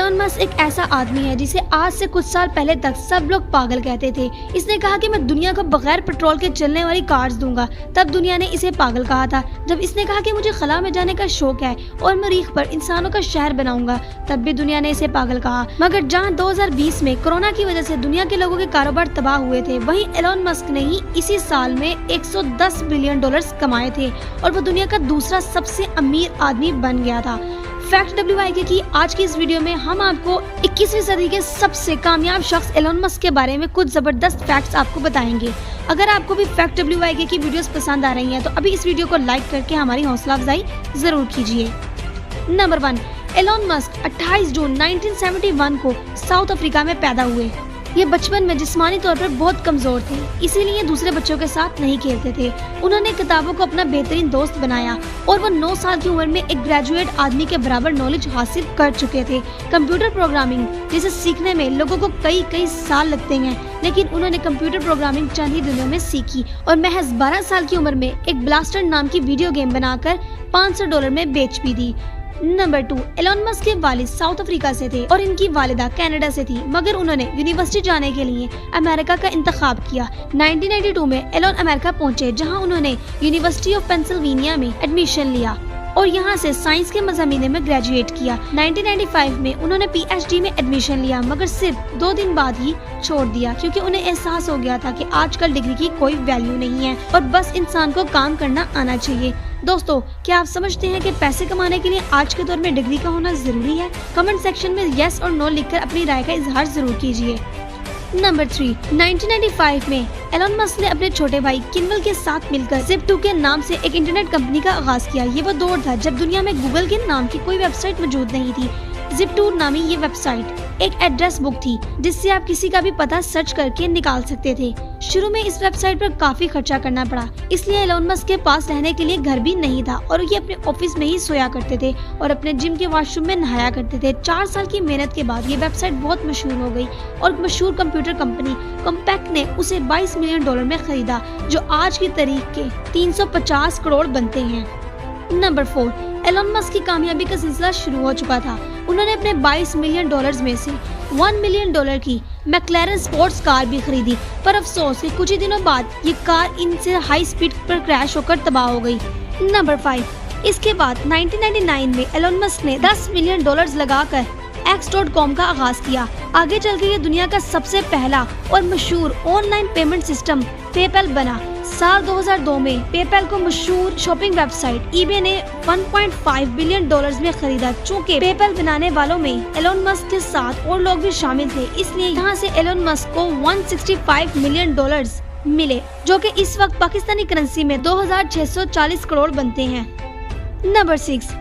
Elon Musk एक ऐसा आदमी है जिसे आज से कुछ साल पहले तक सब लोग पागल कहते थे। इसने कहा कि मैं दुनिया को बगैर पेट्रोल के चलने वाली कार्स दूंगा, तब दुनिया ने इसे पागल कहा था। जब इसने कहा कि मुझे खला में जाने का शौक है और मरीख पर इंसानों का शहर बनाऊंगा, तब भी दुनिया ने इसे पागल कहा। मगर जहां 2020 में कोरोना की वजह से दुनिया के लोगों के कारोबार तबाह हुए थे, वहीं एलोन मस्क ने ही इसी साल में $110 बिलियन कमाए थे और वो दुनिया का दूसरा सबसे अमीर आदमी बन गया था। फैक्ट WYK की आज की इस वीडियो में हम आपको 21वीं सदी के सबसे कामयाब शख्स एलोन मस्क के बारे में कुछ जबरदस्त फैक्ट्स आपको बताएंगे। अगर आपको भी फैक्ट WYK की वीडियोस पसंद आ रही हैं तो अभी इस वीडियो को लाइक करके हमारी हौसला अफजाई जरूर कीजिए। नंबर 1, एलोन मस्क 28 जून 1971 को साउथ अफ्रीका में पैदा हुए। ये बचपन में जिस्मानी तौर पर बहुत कमजोर थे, इसीलिए दूसरे बच्चों के साथ नहीं खेलते थे। उन्होंने किताबों को अपना बेहतरीन दोस्त बनाया और वो 9 साल की उम्र में एक ग्रेजुएट आदमी के बराबर नॉलेज हासिल कर चुके थे। कंप्यूटर प्रोग्रामिंग जिसे सीखने में लोगों को कई साल लगते हैं, लेकिन उन्होंने कंप्यूटर प्रोग्रामिंग चंद ही दिनों में सीखी और महज 12 साल की उम्र में एक ब्लास्टर नाम की वीडियो गेम बनाकर $500 में बेच भी दी। नंबर 2, एलोन मस्क के वालिद साउथ अफ्रीका से थे और इनकी वालिदा कनाडा से थी, मगर उन्होंने यूनिवर्सिटी जाने के लिए अमेरिका का इंतखाब किया। 1992 में एलोन अमेरिका पहुंचे, जहां उन्होंने यूनिवर्सिटी ऑफ पेंसिल्वेनिया में एडमिशन लिया और यहां से साइंस के मज़ामीन में ग्रेजुएट किया। 1995 में उन्होंने PhD में एडमिशन लिया, मगर सिर्फ 2 दिन बाद ही छोड़ दिया क्योंकि उन्हें एहसास हो गया था कि आजकल डिग्री की कोई वैल्यू नहीं है और बस इंसान को काम करना आना चाहिए। दोस्तों, क्या आप समझते हैं कि पैसे कमाने के लिए आज के दौर में डिग्री का होना जरूरी है? कमेंट सेक्शन में यस और नो लिखकर अपनी राय का इजहार जरूर कीजिए। नंबर 3, 1995 में एलोन मस्क ने अपने छोटे भाई किन्वल के साथ मिलकर Zip2 के नाम से एक इंटरनेट कंपनी का आगाज किया। ये वो दौर था जब दुनिया में गूगल के नाम की कोई वेबसाइट मौजूद नहीं थी। Zip2 नामी ये वेबसाइट एक एड्रेस बुक थी जिससे आप किसी का भी पता सर्च करके निकाल सकते थे। शुरू में इस वेबसाइट पर काफी खर्चा करना पड़ा, इसलिए एलोन मस्क के पास रहने के लिए घर भी नहीं था और ये अपने ऑफिस में ही सोया करते थे और अपने जिम के वॉशरूम में नहाया करते थे। 4 साल की मेहनत के बाद ये वेबसाइट बहुत मशहूर हो गई और मशहूर कंप्यूटर कंपनी कॉम्पैक्ट ने उसे $22 मिलियन में खरीदा, जो आज की तारीख के 350 करोड़ बनते हैं। नंबर 4, एलोन मस्क की कामयाबी का सिलसिला शुरू हो चुका था। उन्होंने अपने $22 मिलियन में से $1 मिलियन की मैक्लेरन स्पोर्ट्स कार भी खरीदी, पर अफसोस कि कुछ ही दिनों बाद ये कार इनसे हाई स्पीड पर क्रैश होकर तबाह हो गई। नंबर 5, इसके बाद 1999 में एलोन मस्क ने $10 मिलियन लगाकर X.com का आगाज किया। आगे चल के ये दुनिया का सबसे पहला और मशहूर ऑनलाइन पेमेंट सिस्टम पेपैल बना। साल 2002 में पेपैल को मशहूर शॉपिंग वेबसाइट eBay ने $1.5 बिलियन में खरीदा। चूँकि पेपैल बनाने वालों में एलोन मस्क के साथ और लोग भी शामिल थे, इसलिए यहाँ से एलोन मस्क को $165 मिलियन मिले, जो कि इस वक्त पाकिस्तानी करेंसी में 2640 करोड़ बनते हैं। नंबर 6,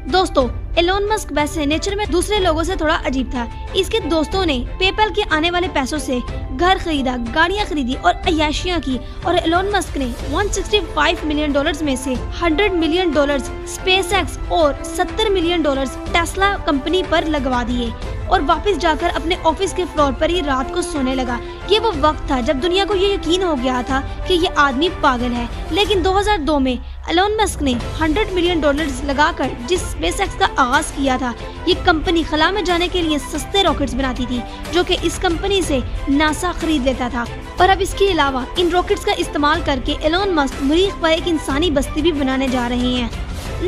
दोस्तों, एलोन मस्क वैसे नेचर में दूसरे लोगों से थोड़ा अजीब था। इसके दोस्तों ने पेपैल के आने वाले पैसों से घर खरीदा, गाड़ियां खरीदी और अय्याशियां की और एलोन मस्क ने $165 मिलियन में से $100 मिलियन स्पेसएक्स और $70 मिलियन टेस्ला कंपनी पर लगवा दिए और वापस जाकर अपने ऑफिस के फ्लोर पर ही रात को सोने लगा। ये वो वक्त था जब दुनिया को ये यकीन हो गया था कि ये आदमी पागल है। लेकिन 2002 में एलोन मस्क ने $100 मिलियन लगाकर जिस स्पेसएक्स का आगाज किया था, ये कंपनी खला में जाने के लिए सस्ते रॉकेट्स बनाती थी, जो कि इस कंपनी से नासा खरीद लेता था। और अब इसके अलावा इन रॉकेट्स का इस्तेमाल करके एलोन मस्क मरीख पर एक इंसानी बस्ती भी बनाने जा रहे हैं।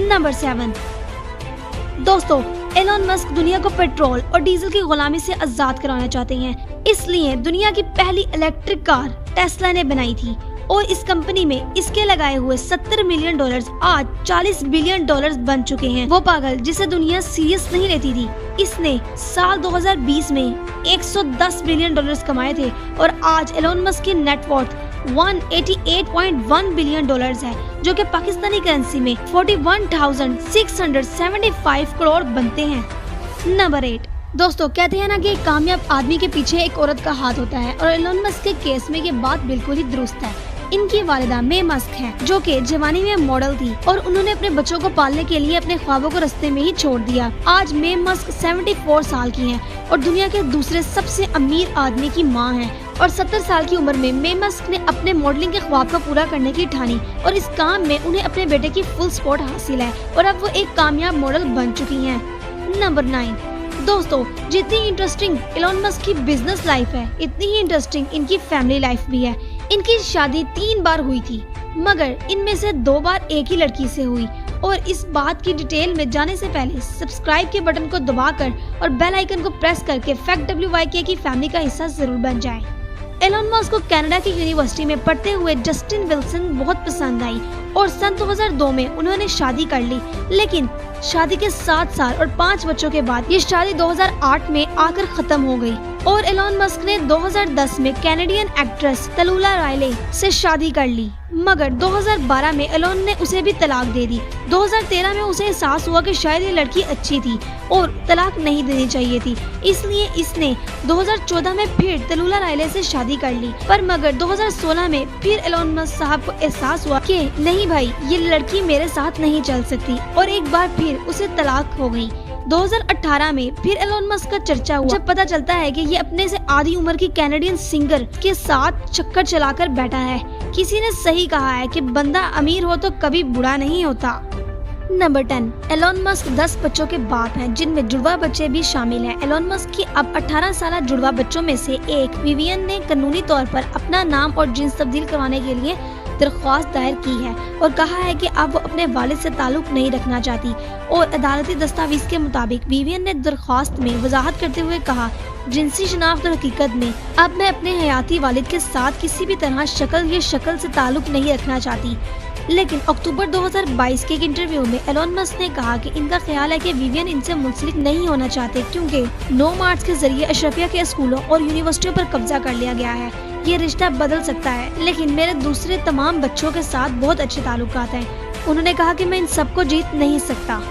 नंबर 7, दोस्तों, एलोन मस्क दुनिया को पेट्रोल और डीजल की गुलामी से आजाद कराना चाहते हैं, इसलिए दुनिया की पहली इलेक्ट्रिक कार टेस्ला ने बनाई थी और इस कंपनी में इसके लगाए हुए $70 मिलियन आज $40 बिलियन बन चुके हैं। वो पागल जिसे दुनिया सीरियस नहीं लेती थी, इसने साल 2020 में $110 बिलियन कमाए थे और आज एलोन मस्क की नेटवर्थ $188.1 बिलियन है, जो कि पाकिस्तानी करेंसी में 41,675 करोड़ बनते हैं। नंबर 8, दोस्तों, कहते हैं ना कि एक कामयाब आदमी के पीछे एक औरत का हाथ होता है और एलोन मस्क के केस में ये बात बिल्कुल ही दुरुस्त है। इनकी वालिदा मे मस्क हैं, जो कि जवानी में मॉडल थी और उन्होंने अपने बच्चों को पालने के लिए अपने ख्वाबों को रास्ते में ही छोड़ दिया। आज मे मस्क 74 साल की हैं और दुनिया के दूसरे सबसे अमीर आदमी की मां हैं और 70 साल की उम्र में मे मस्क ने अपने मॉडलिंग के ख्वाब को पूरा करने की ठानी और इस काम में उन्हें अपने बेटे की फुल सपोर्ट हासिल है और अब वो एक कामयाब मॉडल बन चुकी हैं। नंबर 9, दोस्तों, जितनी इंटरेस्टिंग एलोन मस्क की बिजनेस लाइफ है, इतनी ही इंटरेस्टिंग इनकी फैमिली लाइफ भी है। इनकी शादी 3 बार हुई थी, मगर इनमें से 2 बार एक ही लड़की से हुई। और इस बात की डिटेल में जाने से पहले सब्सक्राइब के बटन को दबाकर और बेल आइकन को प्रेस करके फैक्ट WYK की फैमिली का हिस्सा जरूर बन जाएं। एलोन मस्क को कनाडा की यूनिवर्सिटी में पढ़ते हुए जस्टिन विल्सन बहुत पसंद आई और सन 2002 में उन्होंने शादी कर ली। लेकिन शादी के 7 साल और 5 बच्चों के बाद ये शादी 2008 में आकर खत्म हो गई और एलोन मस्क ने 2010 में कैनेडियन एक्ट्रेस तलुला रायले से शादी कर ली। मगर 2012 में एलोन ने उसे भी तलाक दे दी। 2013 में उसे एहसास हुआ कि शायद ये लड़की अच्छी थी और तलाक नहीं देनी चाहिए थी, इसलिए इसने 2014 में फिर तलुला रायले से शादी कर ली। पर मगर 2016 में फिर एलोन मस्क साहब को एहसास हुआ कि नहीं भाई, ये लड़की मेरे साथ नहीं चल सकती और एक बार फिर उसे तलाक हो गई। 2018 में फिर एलोन मस्क का चर्चा हुआ जब पता चलता है कि ये अपने से आधी उम्र की कैनेडियन सिंगर के साथ चक्कर चलाकर बैठा है। किसी ने सही कहा है कि बंदा अमीर हो तो कभी बुरा नहीं होता। नंबर 10, एलोन मस्क 10 बच्चों के बाप हैं, जिनमें जुड़वा बच्चे भी शामिल हैं। एलोन मस्क की अब 18 साल जुड़वा बच्चों में से एक विवियन ने कानूनी तौर पर अपना नाम और जिन्स तब्दील करवाने के लिए दरख्वास्त दायर की है और कहा है कि अब वो अपने वालिद से ताल्लुक नहीं रखना चाहती। और अदालती दस्तावेज के मुताबिक विवियन ने दरख्वास्त में वजाहत करते हुए कहा, जिनसी शनाख्त और हकीकत में अब मैं अपने हयाती वालिद के साथ किसी भी तरह शक्ल से ताल्लुक नहीं रखना चाहती। लेकिन अक्टूबर 2022 के एक इंटरव्यू में एलोन मस्क ने कहा कि इनका ख्याल है कि विवियन इनसे मुंसलिक नहीं होना चाहते, क्योंकि 9 मार्च के जरिए अशरफिया के स्कूलों और यूनिवर्सिटियों पर कब्जा कर लिया गया है। ये रिश्ता बदल सकता है, लेकिन मेरे दूसरे तमाम बच्चों के साथ बहुत अच्छे ताल्लुकात हैं। उन्होंने कहा कि मैं इन सबको जीत नहीं सकता।